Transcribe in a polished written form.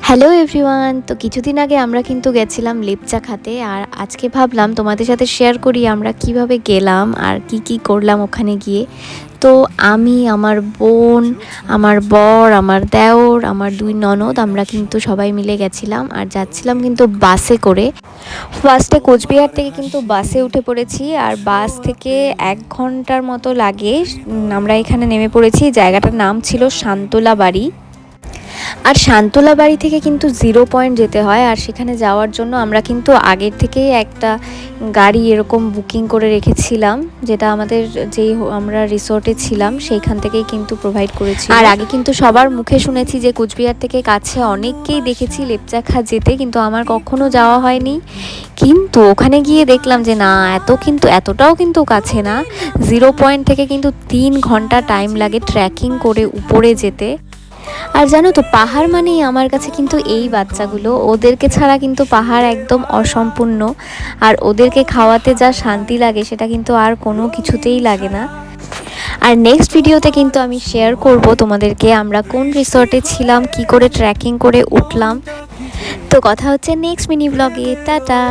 Hello everyone. তো কিছুদিন আগে আমরা কিন্তু গেছিলাম লেপচা খাতে, আর আজকে ভাবলাম তোমাদের সাথে শেয়ার করি আমরা কিভাবে গেলাম আর কি কি করলাম ওখানে গিয়ে। তো আমি, আমার বোন, আমার বর, আমার দেওর, আমার দুই ননদ, আমরা কিন্তু সবাই মিলে গেছিলাম আর যাচ্ছিলাম কিন্তু বাসে করে। ফার্স্টে কোচবিহার থেকে কিন্তু বাসে উঠে পড়েছি, আর বাস থেকে 1 ঘন্টার মতো লাগে। আমরা এখানে নেমে পড়েছি। জায়গাটার নাম ছিল শান্তলা বাড়ি। আর শান্তলা বাড়ি থেকে কিন্তু 0 পয়েন্ট যেতে হয়, আর সেখানে যাওয়ার জন্য আমরা কিন্তু আগের থেকেই একটা গাড়ি এরকম বুকিং করে রেখেছিলাম, যেটা আমাদের যেই আমরা রিসোর্টে ছিলাম সেইখান থেকেই কিন্তু প্রোভাইড করেছি। আর আগে কিন্তু সবার মুখে শুনেছি যে কোচবিহার থেকে কাছে, অনেককেই দেখেছি লেপচাখা যেতে, কিন্তু আমার কখনো যাওয়া হয়নি। কিন্তু ওখানে গিয়ে দেখলাম যে না, এতটাও কিন্তু কাছে না। 0 পয়েন্ট থেকে কিন্তু 3 ঘন্টা টাইম লাগে ট্রেকিং করে উপরে যেতে। আর জানো তো, পাহাড় মানেই আমার কাছে কিন্তু এই বাচ্চাগুলো, ওদেরকে ছাড়া কিন্তু পাহাড় একদম অসম্পূর্ণ। আর ওদেরকে খাওয়াতে যা শান্তি লাগে সেটা কিন্তু আর কোনো কিছুতেই লাগে না। আর নেক্সট ভিডিওতে কিন্তু আমি শেয়ার করব তোমাদেরকে আমরা কোন রিসর্টে ছিলাম, কি করে ট্রেকিং করে উঠলাম। তো কথা হচ্ছে নেক্সট মিনি ব্লগে। টাটা।